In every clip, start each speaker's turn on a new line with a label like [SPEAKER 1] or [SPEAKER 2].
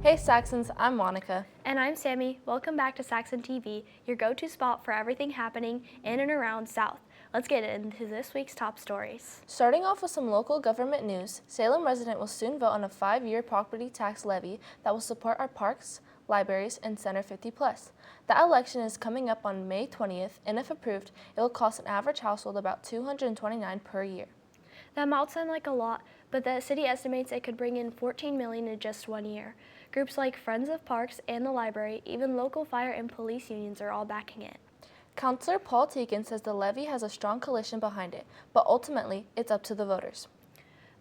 [SPEAKER 1] Hey Saxons, I'm Monica.
[SPEAKER 2] And I'm Sammy. Welcome back to Saxon TV, your go-to spot for everything happening in and around South. Let's get into this week's top stories.
[SPEAKER 1] Starting off with some local government news, Salem resident will soon vote on a 5-year property tax levy that will support our parks, libraries, and Center 50+. That election is coming up on May 20th, and if approved, it will cost an average household about $229 per year.
[SPEAKER 2] That might sound like a lot, but the city estimates it could bring in $14 million in just 1 year. Groups like Friends of Parks and the library, even local fire and police unions are all backing it.
[SPEAKER 1] Councillor Paul Teagan says the levy has a strong coalition behind it, but ultimately it's up to the voters.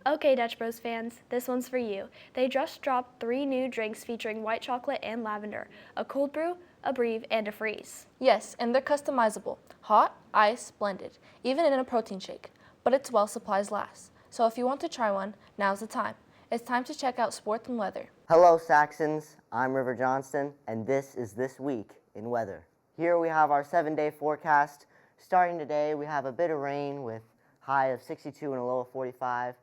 [SPEAKER 2] Okay, Dutch Bros fans, this one's for you. They just dropped 3 new drinks featuring white chocolate and lavender, a cold brew, a breve, and a freeze.
[SPEAKER 1] Yes, and they're customizable, hot, ice, blended, even in a protein shake. But it's while supplies last. So if you want to try one, now's the time. It's time to check out sports and weather.
[SPEAKER 3] Hello Saxons, I'm River Johnston, and this is This Week in Weather. Here we have our 7-day forecast. Starting today, we have a bit of rain with high of 62 and a low of 45.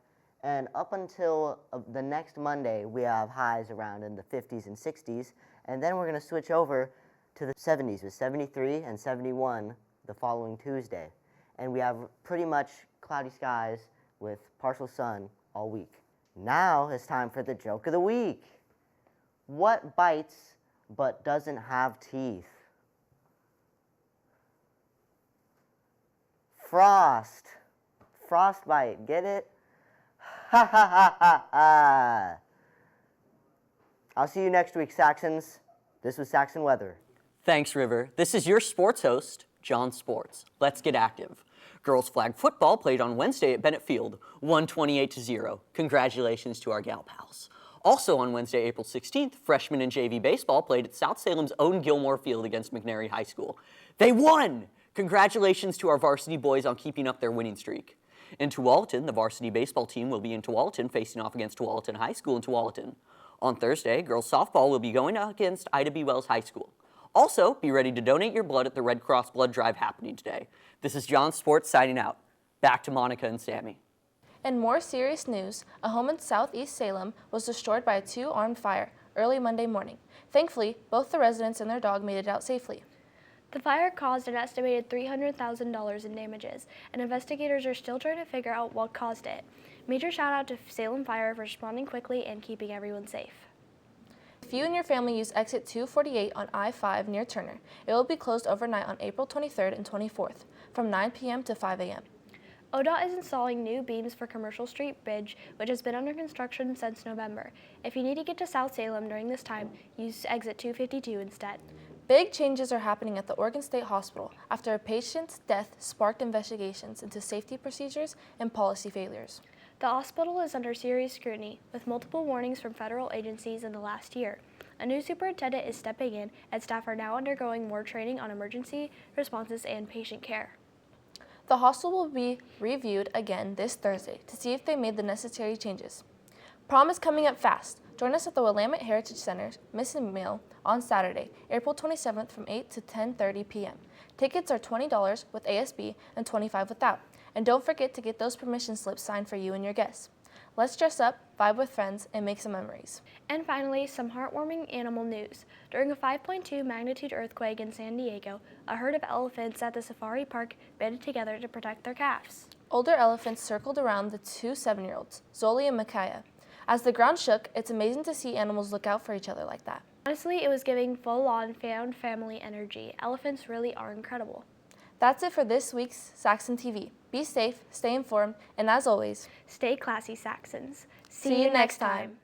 [SPEAKER 3] And up until the next Monday, we have highs around in the 50s and 60s. And then we're going to switch over to the 70s with 73 and 71 the following Tuesday. And we have pretty much cloudy skies with partial sun all week. Now it's time for the joke of the week. What bites but doesn't have teeth? Frost. Frostbite, get it? Ha ha ha ha ha. I'll see you next week, Saxons. This was Saxon Weather.
[SPEAKER 4] Thanks, River. This is your sports host, John Sports. Let's get active. Girls flag football played on Wednesday at Bennett Field, 128-0. Congratulations to our gal pals. Also on Wednesday, April 16th, freshman and JV baseball played at South Salem's own Gilmore Field against McNary High School. They won! Congratulations to our varsity boys on keeping up their winning streak. In Tualatin, the varsity baseball team will be in Tualatin facing off against Tualatin High School in Tualatin. On Thursday, girls softball will be going against Ida B. Wells High School. Also, be ready to donate your blood at the Red Cross Blood Drive happening today. This is John Sports signing out. Back to Monica and Sammy.
[SPEAKER 1] In more serious news, a home in southeast Salem was destroyed by a 2-armed fire early Monday morning. Thankfully, both the residents and their dog made it out safely.
[SPEAKER 2] The fire caused an estimated $300,000 in damages, and investigators are still trying to figure out what caused it. Major shout out to Salem Fire for responding quickly and keeping everyone safe.
[SPEAKER 1] If you and your family use exit 248 on I-5 near Turner, it will be closed overnight on April 23rd and 24th from 9 p.m. to 5 a.m.
[SPEAKER 2] ODOT is installing new beams for Commercial Street Bridge, which has been under construction since November. If you need to get to South Salem during this time, use exit 252 instead.
[SPEAKER 1] Big changes are happening at the Oregon State Hospital after a patient's death sparked investigations into safety procedures and policy failures.
[SPEAKER 2] The hospital is under serious scrutiny, with multiple warnings from federal agencies in the last year. A new superintendent is stepping in, and staff are now undergoing more training on emergency responses and patient care.
[SPEAKER 1] The hospital will be reviewed again this Thursday to see if they made the necessary changes. Prom is coming up fast. Join us at the Willamette Heritage Center's Missing Meal on Saturday, April 27th from 8 to 10:30 p.m. Tickets are $20 with ASB and $25 without. And don't forget to get those permission slips signed for you and your guests. Let's dress up, vibe with friends, and make some memories.
[SPEAKER 2] And finally, some heartwarming animal news. During a 5.2 magnitude earthquake in San Diego, a herd of elephants at the safari park banded together to protect their calves.
[SPEAKER 1] Older elephants circled around the 2 7-year-olds, Zoli and Micaiah. As the ground shook, it's amazing to see animals look out for each other like that.
[SPEAKER 2] Honestly, it was giving full-on found family energy. Elephants really are incredible.
[SPEAKER 1] That's it for this week's Saxon TV. Be safe, stay informed, and as always,
[SPEAKER 2] stay classy, Saxons.
[SPEAKER 1] See you next time.